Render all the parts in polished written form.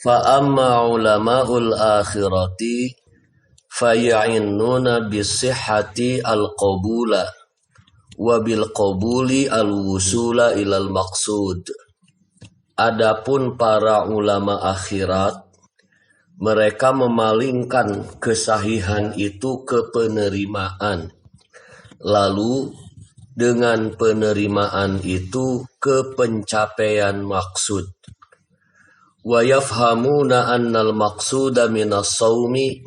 Fa amma ulama'ul akhirati faya'innuna bisihhati al-qabula wa bil qabuli al-wusula ilal maqsud. Adapun para ulama akhirat, mereka memalingkan kesahihan itu ke penerimaan. Lalu dengan penerimaan itu ke pencapaian maksud. Wa yafhamuna annal maqsuda minas sawmi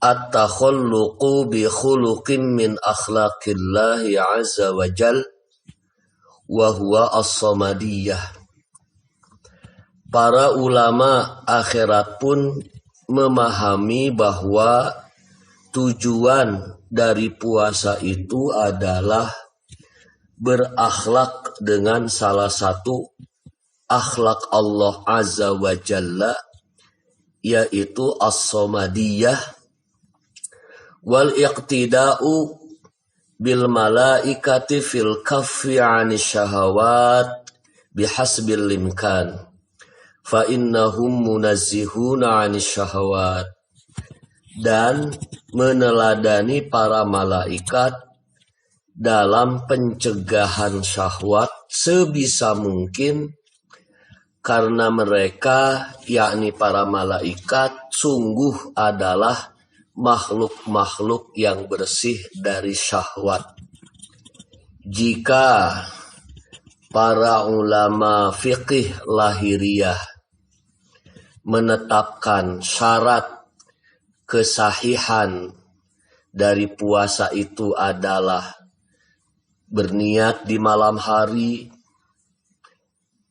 at-takhalluqu bi khuluqin min akhlaqillahi azza wa jal wa huwa as-samadiyah. Para ulama akhirat pun memahami bahwa tujuan dari puasa itu adalah berakhlak dengan salah satu akhlak Allah azza wa jalla, yaitu as-samadiyah wal iqtida'u bil malaikati fil kaffi 'anis syahawat bihasbil imkan fa innahum munazzihuna 'anis syahawat, dan meneladani para malaikat dalam pencegahan syahwat sebisa mungkin, karena mereka, yakni para malaikat, sungguh adalah makhluk-makhluk yang bersih dari syahwat. Jika para ulama fiqih lahiriah menetapkan syarat kesahihan dari puasa itu adalah berniat di malam hari,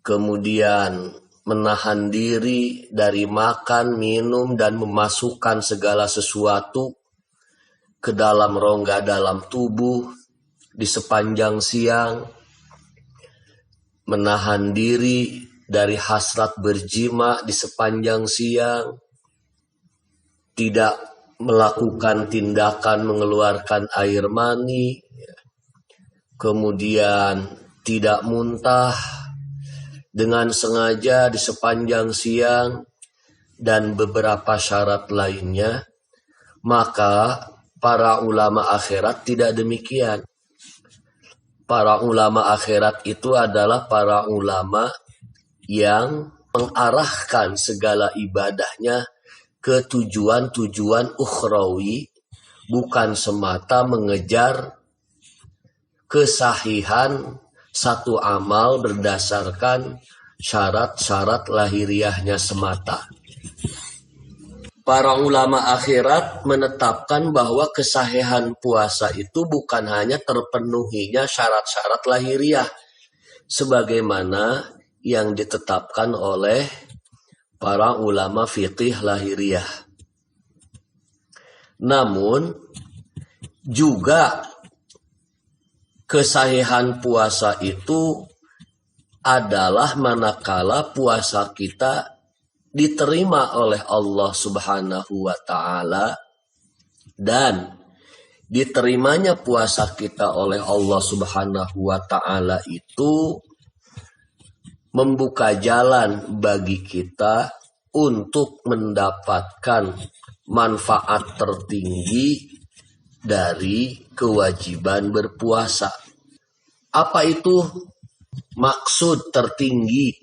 kemudian menahan diri dari makan, minum, dan memasukkan segala sesuatu ke dalam rongga dalam tubuh di sepanjang siang, menahan diri dari hasrat berjima di sepanjang siang, tidak melakukan tindakan mengeluarkan air mani, kemudian tidak muntah dengan sengaja di sepanjang siang, dan beberapa syarat lainnya, maka para ulama akhirat tidak demikian. Para ulama akhirat itu adalah para ulama yang mengarahkan segala ibadahnya ke tujuan-tujuan ukhrawi, bukan semata mengejar kesahihan satu amal berdasarkan syarat-syarat lahiriahnya semata. Para ulama akhirat menetapkan bahwa kesahihan puasa itu bukan hanya terpenuhinya syarat-syarat lahiriah sebagaimana yang ditetapkan oleh para ulama fiqih lahiriah. Namun juga kesahihan puasa itu adalah manakala puasa kita diterima oleh Allah Subhanahu wa ta'ala, dan diterimanya puasa kita oleh Allah Subhanahu wa ta'ala itu membuka jalan bagi kita untuk mendapatkan manfaat tertinggi dari kewajiban berpuasa. Apa itu maksud tertinggi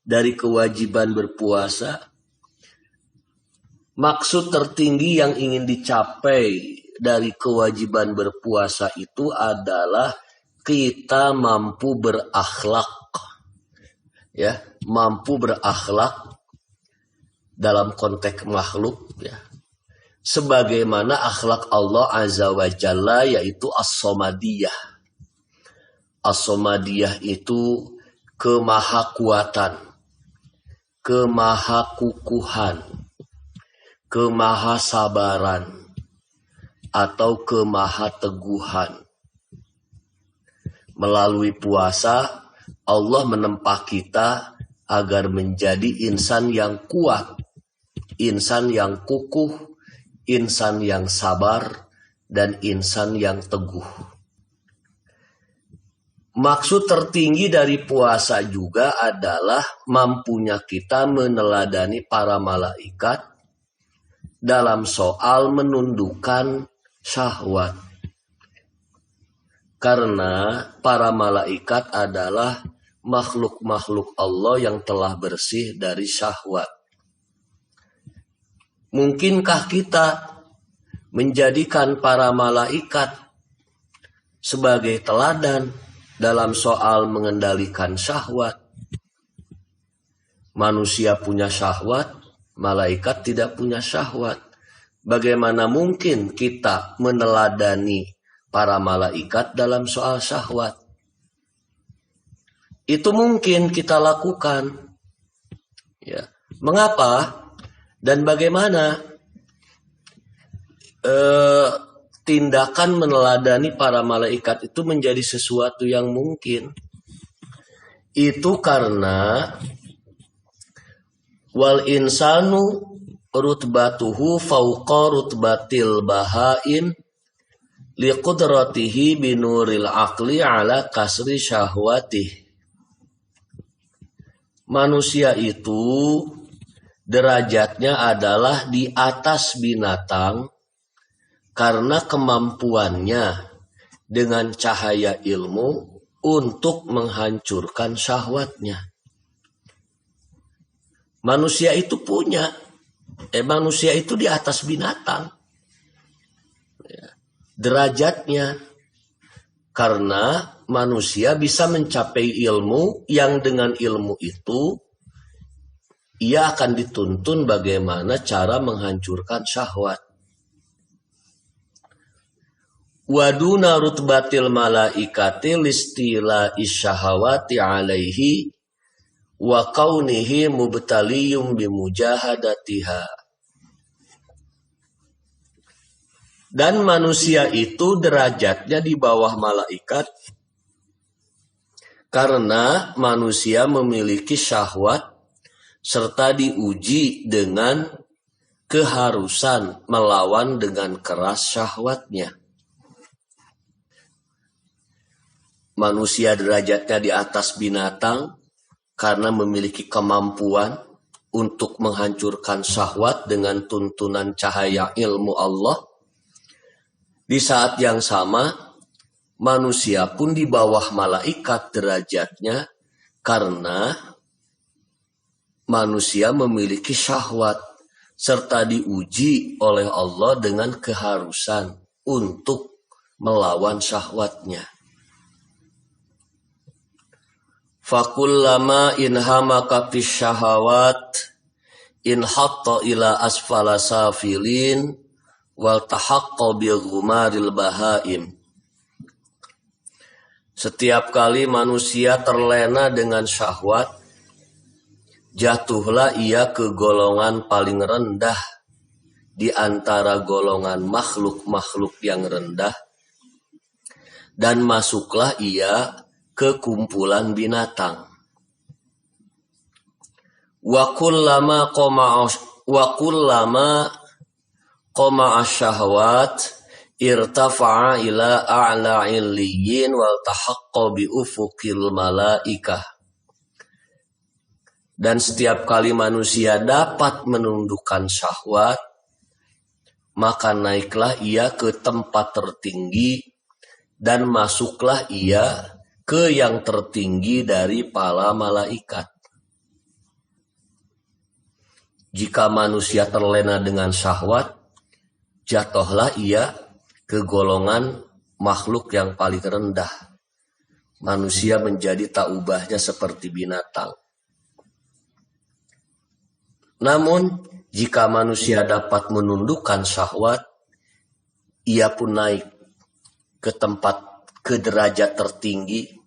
dari kewajiban berpuasa? Maksud tertinggi yang ingin dicapai dari kewajiban berpuasa itu adalah kita mampu berakhlak, ya, mampu berakhlak dalam konteks makhluk, ya, sebagaimana akhlak Allah Azza wa Jalla, yaitu as-samadiyah. As-samadiyah itu kemahakuatan, kemahakukuhan, kemahasabaran, atau kemahateguhan. Melalui puasa, Allah menempa kita agar menjadi insan yang kuat, insan yang kukuh, insan yang sabar, dan insan yang teguh. Maksud tertinggi dari puasa juga adalah mampunya kita meneladani para malaikat dalam soal menundukkan syahwat. Karena para malaikat adalah makhluk-makhluk Allah yang telah bersih dari syahwat. Mungkinkah kita menjadikan para malaikat sebagai teladan dalam soal mengendalikan syahwat? Manusia punya syahwat, malaikat tidak punya syahwat. Bagaimana mungkin kita meneladani para malaikat dalam soal syahwat? Itu mungkin kita lakukan. Ya. Mengapa dan bagaimana tindakan meneladani para malaikat itu menjadi sesuatu yang mungkin? Itu karena wal insanu rutbatuhu fauqa rutbatil bahaim liqudratihi binuril aqli ala kasri syahwatih. Manusia itu derajatnya adalah di atas binatang karena kemampuannya dengan cahaya ilmu untuk menghancurkan syahwatnya. Manusia itu manusia itu di atas binatang. Derajatnya karena manusia bisa mencapai ilmu yang dengan ilmu itu ia akan dituntun bagaimana cara menghancurkan syahwat. Waduna rutbatil malaikati listila isyahawati alaihi wa kaunihi mubtaliyum bimujahadatiha. Dan manusia itu derajatnya di bawah malaikat karena manusia memiliki syahwat serta diuji dengan keharusan melawan dengan keras syahwatnya. Manusia derajatnya di atas binatang karena memiliki kemampuan untuk menghancurkan syahwat dengan tuntunan cahaya ilmu Allah. Di saat yang sama, manusia pun di bawah malaikat derajatnya karena manusia memiliki syahwat serta diuji oleh Allah dengan keharusan untuk melawan syahwatnya. Fakullama inhamakatish syahawat inhatta ila asfala safilin wal tahaqqa bi ghumaril bahaim. Setiap kali manusia terlena dengan syahwat, jatuhlah ia ke golongan paling rendah di antara golongan makhluk-makhluk yang rendah, dan masuklah ia ke kumpulan binatang. Wa kullama qama asyahwat irtafa'a ila a'la illiyin wal tahaqqa bi ufuqil malaikah. Dan setiap kali manusia dapat menundukkan syahwat, maka naiklah ia ke tempat tertinggi dan masuklah ia ke yang tertinggi dari para malaikat. Jika manusia terlena dengan syahwat, jatuhlah ia ke golongan makhluk yang paling rendah. Manusia menjadi tak ubahnya seperti binatang. Namun, jika manusia dapat menundukkan syahwat, ia pun naik ke derajat tertinggi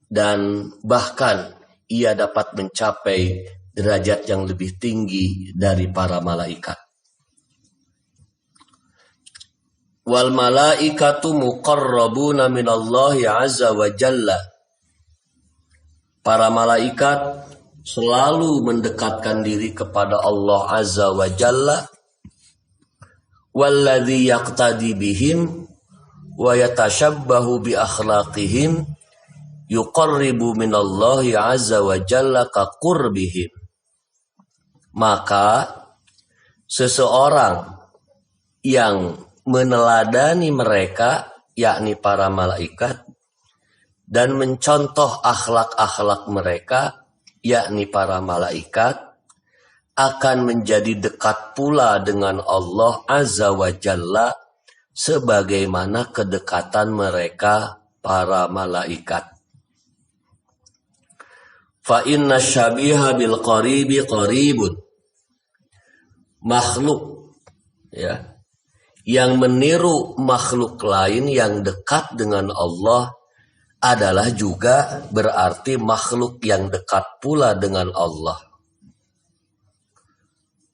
dan bahkan ia dapat mencapai derajat yang lebih tinggi dari para malaikat. Wal malaikatu muqarrabuna minallahi azza wa jalla. Para malaikat selalu mendekatkan diri kepada Allah azza wa jalla. Walladzi yaqtadi bihim wa yatashabbahu bi akhlaqihim yuqarribu minallahi azza wa jalla ka qurbihim. Maka seseorang yang meneladani mereka, yakni para malaikat, dan mencontoh akhlak-akhlak mereka, yakni para malaikat, akan menjadi dekat pula dengan Allah azza wa jalla sebagaimana kedekatan mereka para malaikat. Fa inna syabiha bil qaribi qaribun. Makhluk ya yang meniru makhluk lain yang dekat dengan Allah adalah juga berarti makhluk yang dekat pula dengan Allah.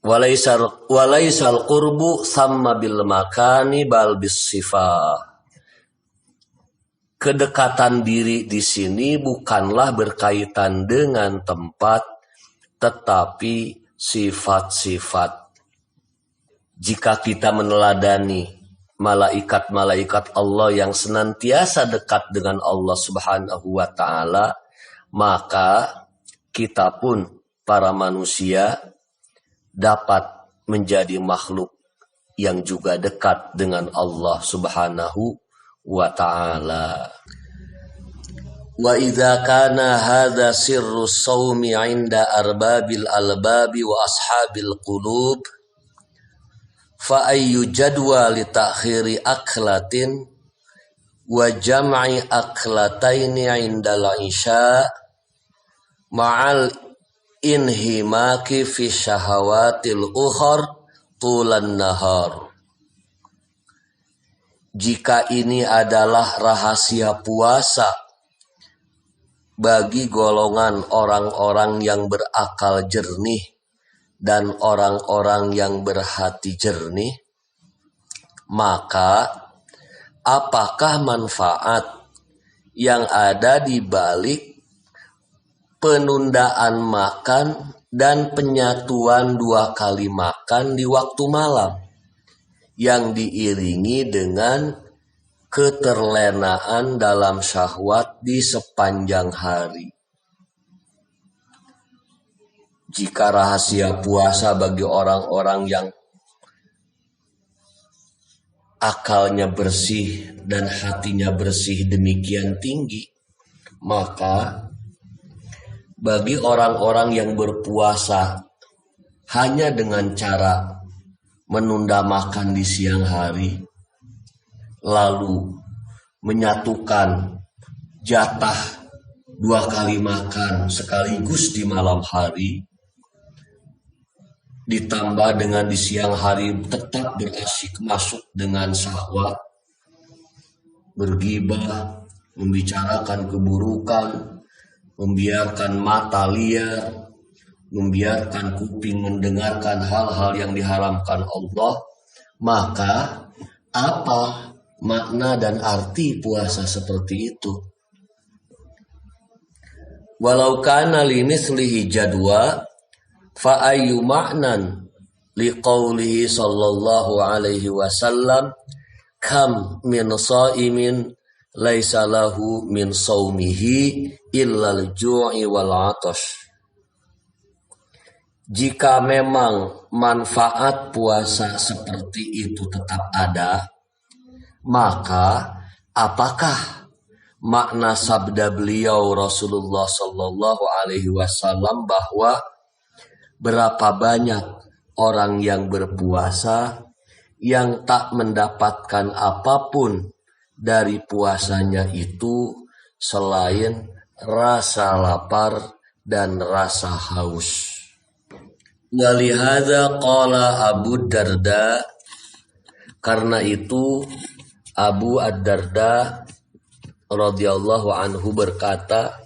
Walaisal qurbu sama bil makani bal bis sifah. Kedekatan diri di sini bukanlah berkaitan dengan tempat, tetapi sifat-sifat. Jika kita meneladani malaikat-malaikat Allah yang senantiasa dekat dengan Allah Subhanahu wa ta'ala, maka kita pun para manusia dapat menjadi makhluk yang juga dekat dengan Allah Subhanahu wa ta'ala. Wa idza kana hadza sirru shaumi 'inda arbabil albabi wa ashabil qulub fa ayyu jadwa li ta'khiri aklatin wa jam'i aklataini 'inda al-isya ma'al inhimaki fi syahawatil ukhar tulan nahar. Jika ini adalah rahasia puasa bagi golongan orang-orang yang berakal jernih dan orang-orang yang berhati jernih, maka apakah manfaat yang ada di balik penundaan makan dan penyatuan 2 kali makan di waktu malam yang diiringi dengan keterlenaan dalam syahwat di sepanjang hari? Jika rahasia puasa bagi orang-orang yang akalnya bersih dan hatinya bersih demikian tinggi, maka bagi orang-orang yang berpuasa hanya dengan cara menunda makan di siang hari, lalu menyatukan jatah 2 kali makan sekaligus di malam hari, ditambah dengan di siang hari tetap berasyik masuk dengan syahwat, bergibah, membicarakan keburukan, membiarkan mata liar, membiarkan kuping mendengarkan hal-hal yang diharamkan Allah, maka apa makna dan arti puasa seperti itu? Walau kana limislihi jadwa fa ayyu ma'nan liqaulihi sallallahu alaihi wasallam kam min shaimin laisa lahu min saumihi illa al-ju'i wal 'atash. Jika memang manfaat puasa seperti itu tetap ada, maka apakah makna sabda beliau Rasulullah sallallahu alaihi wasallam bahwa berapa banyak orang yang berpuasa yang tak mendapatkan apapun dari puasanya itu selain rasa lapar dan rasa haus. Walihada qala Abu Darda, karena itu Abu Ad-Darda radhiyallahu anhu berkata,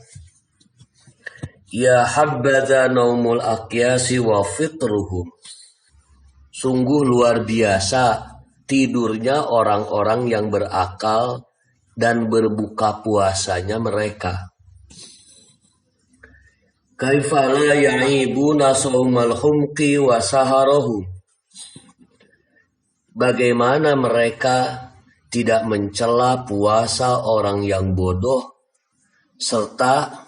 ya habbaza naumul aqyasi wa fitruhum. Sungguh luar biasa tidurnya orang-orang yang berakal dan berbuka puasanya mereka. Kaifa la ya'ibuna shaumal humqi wa saharahu. Bagaimana mereka tidak mencela puasa orang yang bodoh serta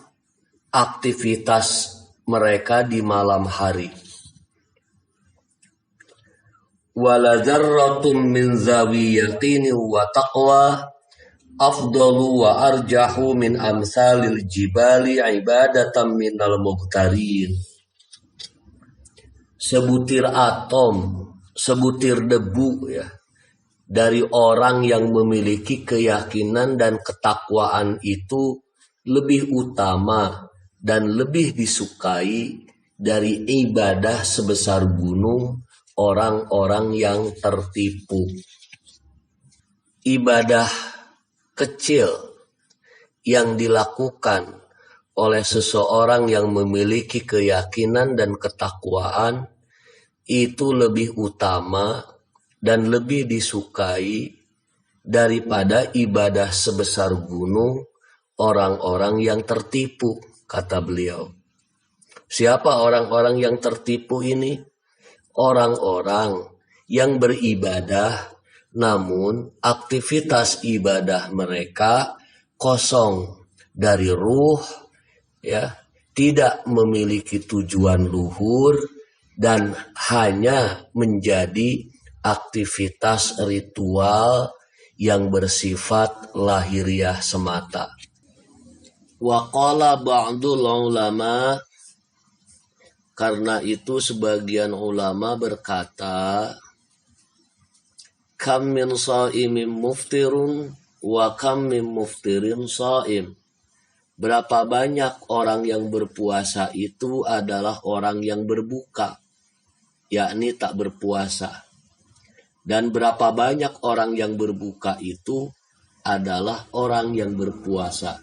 aktivitas mereka di malam hari. Wala dzarratum min zawi yaqini wa taqwa afdalu wa arjahu min amsalil jibali ibadatan minal muqtarin. Sebutir atom, sebutir debu ya, dari orang yang memiliki keyakinan dan ketakwaan itu lebih utama dan lebih disukai dari ibadah sebesar gunung orang-orang yang tertipu. Ibadah kecil yang dilakukan oleh seseorang yang memiliki keyakinan dan ketakwaan itu lebih utama dan lebih disukai daripada ibadah sebesar gunung orang-orang yang tertipu, kata beliau. Siapa orang-orang yang tertipu ini? Orang-orang yang beribadah namun aktivitas ibadah mereka kosong dari ruh, ya, tidak memiliki tujuan luhur dan hanya menjadi aktivitas ritual yang bersifat lahiriah semata. Wa qala ba'dul ulama, karena itu sebagian ulama berkata, kam min sha'imin muftirun wa kam min muftirin sha'im. Berapa banyak orang yang berpuasa itu adalah orang yang berbuka, yakni tak berpuasa. Dan berapa banyak orang yang berbuka itu adalah orang yang berpuasa.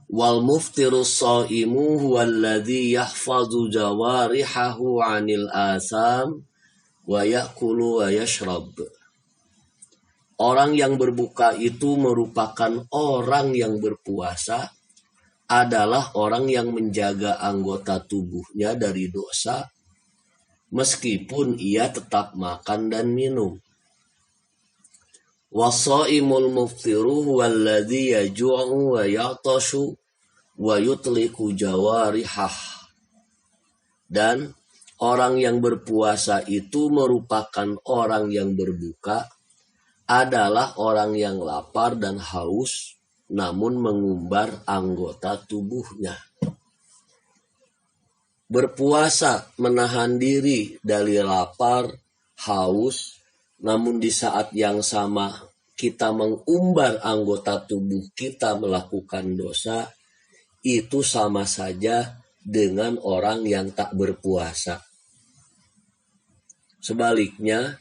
Wal muftirus sha'imu huwallazi yahfazu jawarihahu 'anil asam wa ya'kulu wa yashrab. Orang yang berbuka itu merupakan orang yang berpuasa, adalah orang yang menjaga anggota tubuhnya dari dosa, meskipun ia tetap makan dan minum. Wasaimul muftiru huwallazi yaju'u wa ya'tashu wa yutliqu jawarihah. Dan orang yang berpuasa itu merupakan orang yang berbuka, adalah orang yang lapar dan haus, namun mengumbar anggota tubuhnya. Berpuasa menahan diri dari lapar, haus, namun di saat yang sama kita mengumbar anggota tubuh kita melakukan dosa, itu sama saja dengan orang yang tak berpuasa. Sebaliknya,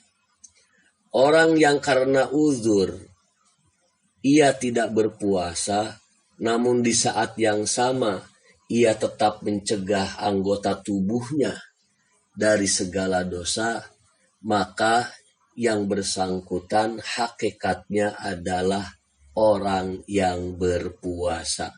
orang yang karena uzur ia tidak berpuasa, namun di saat yang sama ia tetap mencegah anggota tubuhnya dari segala dosa, maka yang bersangkutan hakikatnya adalah orang yang berpuasa.